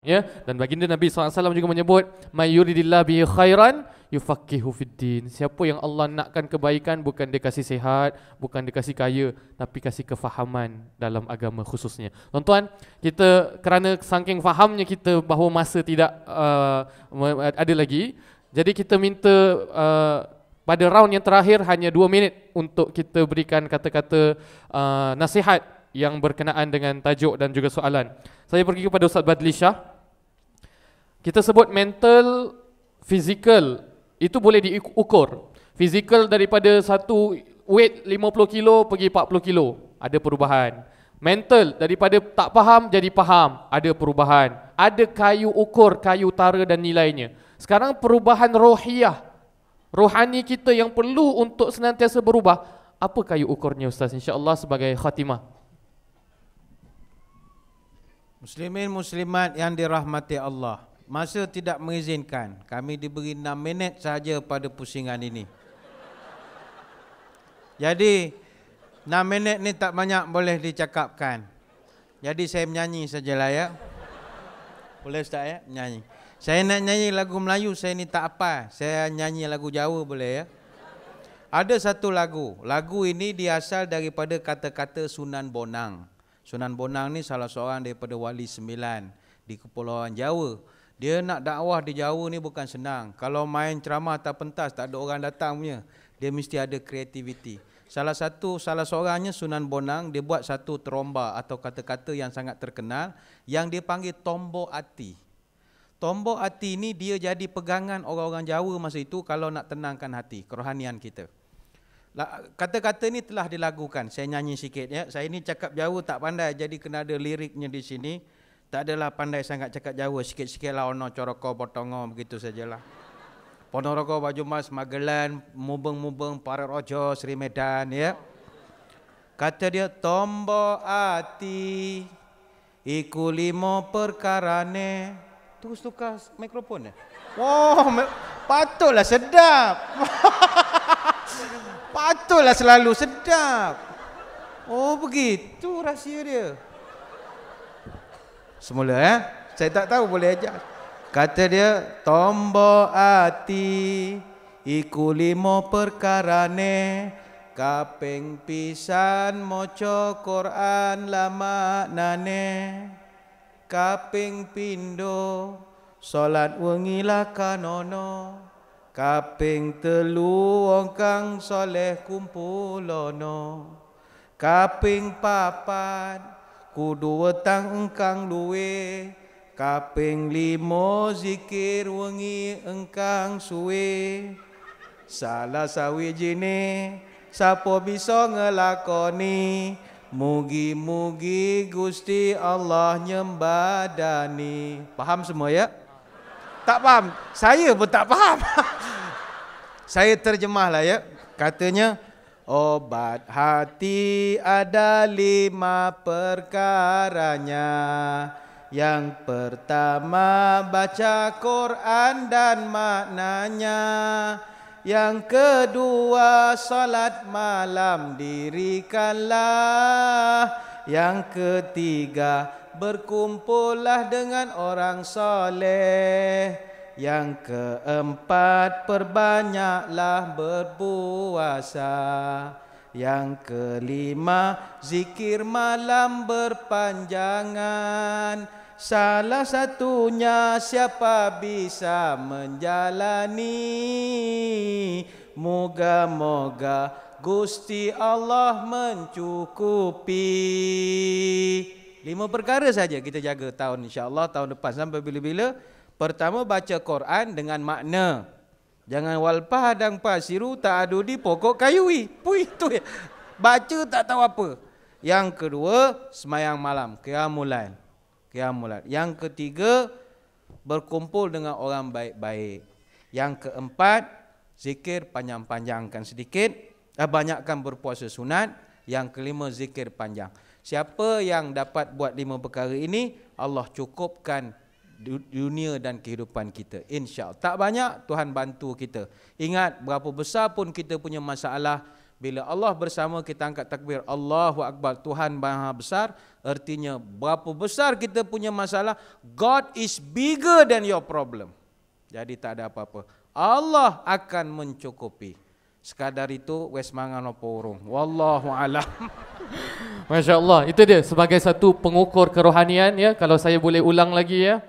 Ya, dan baginda Nabi SAW juga menyebut, may yuridillah bihi khairan yufaqihu fiddin. Siapa yang Allah nakkan kebaikan, bukan dia kasih sihat, bukan dia kasih kaya, tapi kasih kefahaman dalam agama khususnya. Tuan-tuan, kita kerana saking fahamnya kita bahawa masa tidak ada lagi, jadi kita minta pada round yang terakhir hanya 2 minit untuk kita berikan kata-kata nasihat yang berkenaan dengan tajuk dan juga soalan. Saya pergi kepada Ustaz Badli Shah. Kita sebut mental, fizikal, itu boleh diukur. Fizikal daripada satu weight 50 kilo pergi 40 kilo, ada perubahan. Mental, daripada tak faham jadi faham, ada perubahan. Ada kayu ukur, kayu tara dan nilainya. Sekarang perubahan rohiyah, rohani kita yang perlu untuk senantiasa berubah. Apa kayu ukurnya Ustaz? InsyaAllah sebagai khatimah. Muslimin muslimat yang dirahmati Allah, masa tidak mengizinkan, kami diberi 6 minit sahaja pada pusingan ini. Jadi 6 minit ni tak banyak boleh dicakapkan. Jadi saya menyanyi sajalah ya. Boleh Ustaz ya? Menyanyi. Saya nak nyanyi lagu Melayu, saya ni tak apa. Saya nyanyi lagu Jawa boleh ya? Ada satu lagu. Lagu ini diasal daripada kata-kata Sunan Bonang. Sunan Bonang ni salah seorang daripada Wali Sembilan di Kepulauan Jawa. Dia nak dakwah di Jawa ni bukan senang. Kalau main ceramah atas pentas tak ada orang datang punya. Dia mesti ada kreativiti. Salah seorangnya Sunan Bonang, dia buat satu teromba atau kata-kata yang sangat terkenal yang dia panggil Tombok Ati. Tombok Ati ni dia jadi pegangan orang-orang Jawa masa itu kalau nak tenangkan hati, kerohanian kita. Kata-kata ni telah dilagukan. Saya nyanyi sikit ya. Saya ni cakap Jawa tak pandai, jadi kena ada liriknya di sini. Tak adalah pandai sangat cakap Jawa, sikit-sikit lah ono coroko potongo begitu sajalah. Ponorogo, Baju Mas, Magelan, Mubeng-mubeng, Pararojo, Sri Medan ya. Kata dia, tombok ati iku 5 perkarane. Terus tukar mikrofon ya. Wow, patutlah sedap. Patutlah selalu sedap. Oh begitu rahsia dia. Semula ya. Saya tak tahu boleh ajar. Kata dia, tombok ati iku 5 perkarane. Kaping pisan moco Quran lama nane. Kaping pindo solat wengi lakanono. Kaping telu wong kang soleh kumpulono. Kaping papat kudu wetang engkang luwe. Kaping 5 zikir wengi engkang suwe. Salah sawijine sapa bisa ngelakoni. Mugi-mugi Gusti Allah nyembadani. Faham semua ya? Tak faham? Saya pun tak faham. Saya terjemahlah ya. Katanya, obat hati ada 5 perkaranya. Yang pertama baca Quran dan maknanya. Yang kedua salat malam dirikanlah. Yang ketiga berkumpullah dengan orang soleh. Yang keempat perbanyaklah berpuasa. Yang kelima zikir malam berpanjangan. Salah satunya siapa bisa menjalani. Moga-moga Gusti Allah mencukupi. 5 perkara saja kita jaga tahun insya-Allah tahun depan sampai bila-bila. Pertama baca Quran dengan makna. Jangan walpah hadang pasiru tak adu di pokok kayui. Pui tu ya. Baca tak tahu apa. Yang kedua semayang malam, qiyamul lail. Yang ketiga berkumpul dengan orang baik-baik. Yang keempat zikir panjang-panjangkan sedikit, banyakkan berpuasa sunat. Yang kelima zikir panjang. Siapa yang dapat buat 5 perkara ini, Allah cukupkan dunia dan kehidupan kita, insya-Allah. Tak banyak, Tuhan bantu kita. Ingat, berapa besar pun kita punya masalah, Bila Allah bersama, kita angkat takbir, Allahu Akbar, Tuhan Maha Besar, artinya berapa besar kita punya masalah, God is bigger than your problem. Jadi tak ada apa-apa. Allah akan mencukupi. Sekadar itu, wes mangan apa urung. Wallahu alam. Masya Allah, itu dia sebagai satu pengukur kerohanian ya. Kalau saya boleh ulang lagi ya.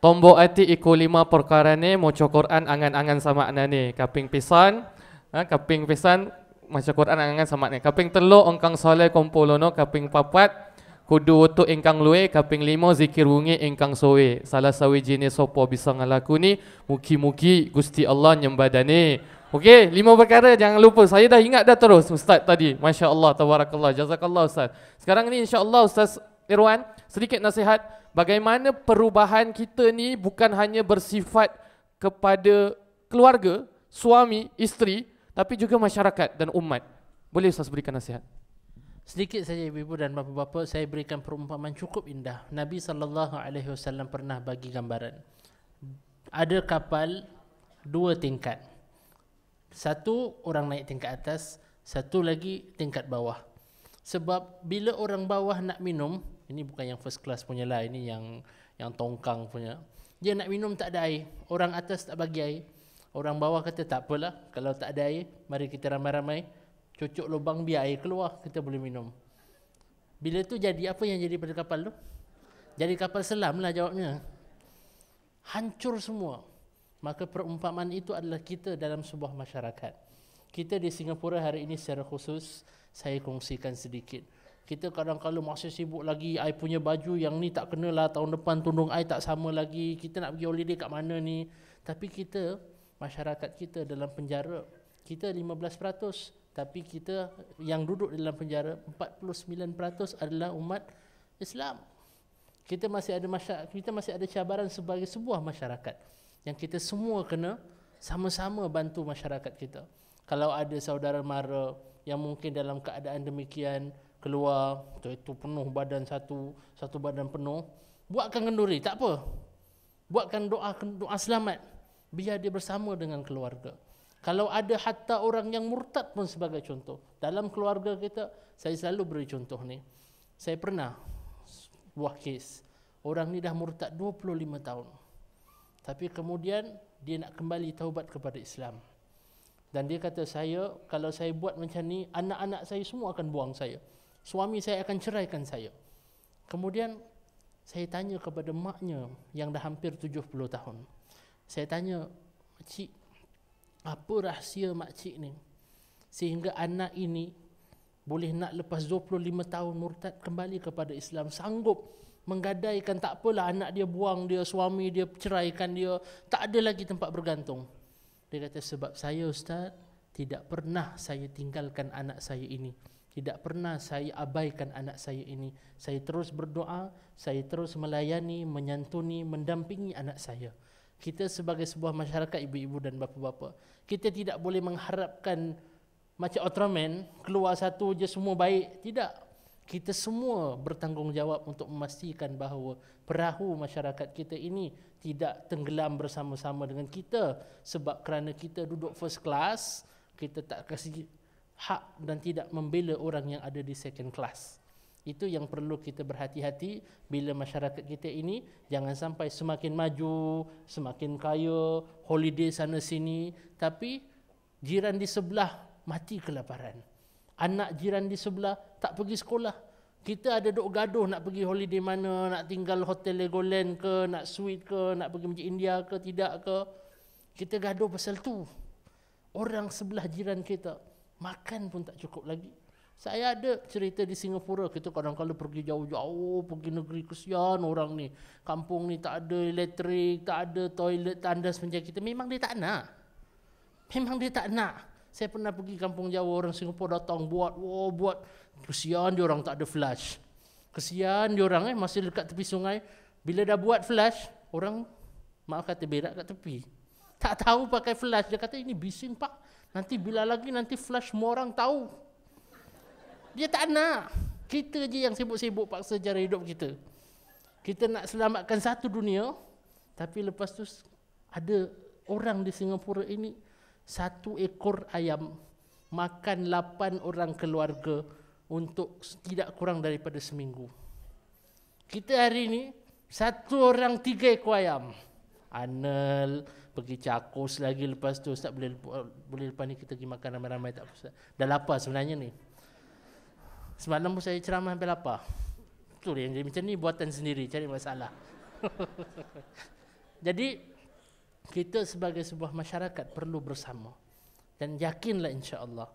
Tombok ati iku 5 perkara ni, moco Quran angan-angan sama ni. Kaping pisan, kaping pisan maca Quran angan sama ni. Kaping telu ongkang soleh kompulono, kaping papat kudu wutu ingkang luwe, kaping 5 zikir wengi ingkang sowe. Salah sawijine sapa bisa ngalakuni, mugi-mugi Gusti Allah nyembadani. Okey, 5 perkara jangan lupa. Saya dah ingat dah terus Ustaz tadi. Masya Allah, tabarakallah, jazakallah Ustaz. Sekarang ni insya Allah Ustaz Irwan, sedikit nasihat. Bagaimana perubahan kita ni bukan hanya bersifat kepada keluarga, suami, isteri, tapi juga masyarakat dan umat. Boleh Ustaz berikan nasihat? Sedikit saja ibu-ibu dan bapa-bapa, saya berikan perumpamaan cukup indah. Nabi SAW pernah bagi gambaran. Ada kapal 2 tingkat. Satu orang naik tingkat atas, satu lagi tingkat bawah. Sebab bila orang bawah nak minum, ini bukan yang first class punya lah, ini yang tongkang punya. Dia nak minum tak ada air. Orang atas tak bagi air. Orang bawah kata tak apalah, kalau tak ada air, mari kita ramai-ramai cucuk lubang biar air keluar, kita boleh minum. Bila tu jadi apa yang jadi pada kapal tu? Jadi kapal selam lah jawabnya. Hancur semua. Maka perumpamaan itu adalah kita dalam sebuah masyarakat. Kita di Singapura hari ini secara khusus, saya kongsikan sedikit. Kita kadang-kadang masih sibuk lagi, I punya baju yang ni tak kenalah, tahun depan tundung I tak sama lagi, kita nak pergi holiday kat mana ni. Tapi kita, masyarakat kita dalam penjara, kita 15%, tapi kita yang duduk dalam penjara 49% adalah umat Islam. Kita masih ada cabaran sebagai sebuah masyarakat yang kita semua kena sama-sama bantu masyarakat kita. Kalau ada saudara mara yang mungkin dalam keadaan demikian keluar, itu penuh badan satu badan penuh, buatkan kenduri, tak apa. Buatkan doa selamat, biar dia bersama dengan keluarga. Kalau ada hatta orang yang murtad pun sebagai contoh. Dalam keluarga kita, saya selalu beri contoh ni. Saya pernah buat kes, orang ni dah murtad 25 tahun. Tapi kemudian dia nak kembali taubat kepada Islam. Dan dia kata, kalau saya buat macam ni, anak-anak saya semua akan buang saya. Suami saya akan ceraikan saya. Kemudian saya tanya kepada maknya yang dah hampir 70 tahun. Saya tanya, "Makcik, apa rahsia makcik ni sehingga anak ini boleh nak lepas 25 tahun murtad kembali kepada Islam, sanggup menggadaikan tak apalah anak dia buang dia, suami dia ceraikan dia, tak ada lagi tempat bergantung." Dia kata, "Sebab saya Ustaz, tidak pernah saya tinggalkan anak saya ini. Tidak pernah saya abaikan anak saya ini. Saya terus berdoa, saya terus melayani, menyantuni, mendampingi anak saya." Kita sebagai sebuah masyarakat ibu-ibu dan bapa-bapa, kita tidak boleh mengharapkan macam Ultraman, keluar satu je semua baik. Tidak. Kita semua bertanggungjawab untuk memastikan bahawa perahu masyarakat kita ini tidak tenggelam bersama-sama dengan kita. Sebab kerana kita duduk first class, kita tak kasih hak dan tidak membela orang yang ada di second class. Itu yang perlu kita berhati-hati bila masyarakat kita ini jangan sampai semakin maju, semakin kaya, holiday sana sini, tapi jiran di sebelah mati kelaparan. Anak jiran di sebelah tak pergi sekolah. Kita ada duk gaduh nak pergi holiday mana, nak tinggal hotel Legoland ke, nak suite ke, nak pergi macam India ke, tidak ke. Kita gaduh pasal tu. Orang sebelah jiran kita makan pun tak cukup lagi. Saya ada cerita di Singapura, kita kadang-kadang pergi jauh-jauh, pergi negeri, kesian orang ni. Kampung ni tak ada elektrik, tak ada toilet, tandas macam kita. Memang dia tak nak. Memang dia tak nak. Saya pernah pergi kampung Jawa, orang Singapura datang buat. Kesian dia orang tak ada flash. Kesian dia orang masih dekat tepi sungai. Bila dah buat flash, orang maaf kata berak kat tepi. Tak tahu pakai flash. Dia kata ini bising pak. Nanti bila lagi nanti flash semua orang tahu. Dia tak nak. Kita je yang sibuk-sibuk paksa cara hidup kita. Kita nak selamatkan satu dunia, tapi lepas tu ada orang di Singapura ini 1 ekor ayam makan 8 orang keluarga untuk tidak kurang daripada seminggu. Kita hari ni 1 orang 3 ekor ayam. Anel pergi cakus lagi, lepas tu Ustaz boleh lepas ni kita pergi makan ramai-ramai, tak apa Ustaz. Dah lapar sebenarnya ni. Semalam pun saya ceramah sampai lapar. Betul yang jadi macam ni, buatan sendiri, cari masalah. Jadi kita sebagai sebuah masyarakat perlu bersama. Dan yakinlah insya-Allah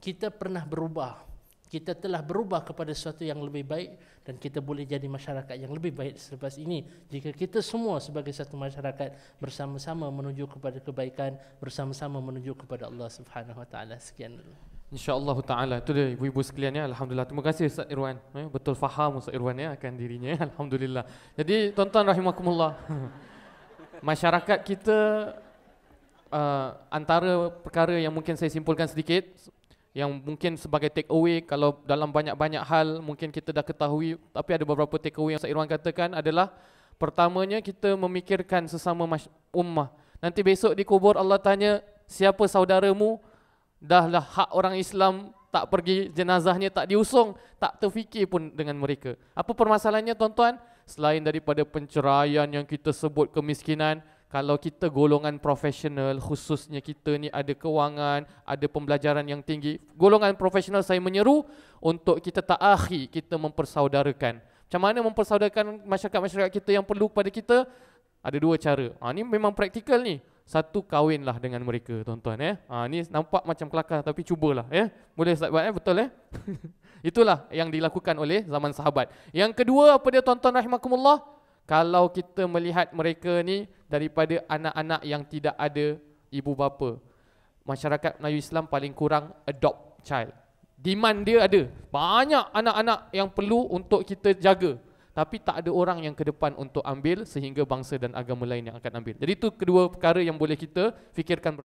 kita pernah berubah. Kita telah berubah kepada sesuatu yang lebih baik dan kita boleh jadi masyarakat yang lebih baik selepas ini jika kita semua sebagai satu masyarakat bersama-sama menuju kepada kebaikan, bersama-sama menuju kepada Allah Subhanahu Wa Taala. Sekian dulu. InsyaAllah ta'ala. Itu dia ibu-ibu sekalian ya. Alhamdulillah. Terima kasih Ustaz Irwan. Betul faham Ustaz Irwan ya akan dirinya. Alhamdulillah. Jadi tuan-tuan rahimakumullah. Masyarakat kita antara perkara yang mungkin saya simpulkan sedikit, yang mungkin sebagai take away, kalau dalam banyak-banyak hal mungkin kita dah ketahui, tapi ada beberapa take away yang Ustaz Irwan katakan adalah pertamanya kita memikirkan sesama ummah. Nanti besok di kubur Allah tanya, siapa saudaramu? Dahlah hak orang Islam tak pergi, jenazahnya tak diusung, tak terfikir pun dengan mereka. Apa permasalahannya tuan-tuan? Selain daripada penceraian yang kita sebut, kemiskinan, kalau kita golongan profesional, khususnya kita ni ada kewangan, ada pembelajaran yang tinggi, golongan profesional saya menyeru untuk kita ta'akhi, kita mempersaudarakan. Macam mana mempersaudarakan masyarakat-masyarakat kita yang perlu kepada kita? Ada 2 cara. Ini memang praktikal ni. Satu, kahwinlah dengan mereka tuan-tuan ya. Ni nampak macam kelakar tapi cubalah ya. Boleh Ustaz buat betul ya. Itulah yang dilakukan oleh zaman sahabat. Yang kedua apa dia tuan-tuan rahimakumullah? Kalau kita melihat mereka ni daripada anak-anak yang tidak ada ibu bapa, masyarakat Melayu Islam paling kurang adopt child. Demand dia ada. Banyak anak-anak yang perlu untuk kita jaga. Tapi tak ada orang yang ke depan untuk ambil sehingga bangsa dan agama lain yang akan ambil. Jadi itu kedua perkara yang boleh kita fikirkan.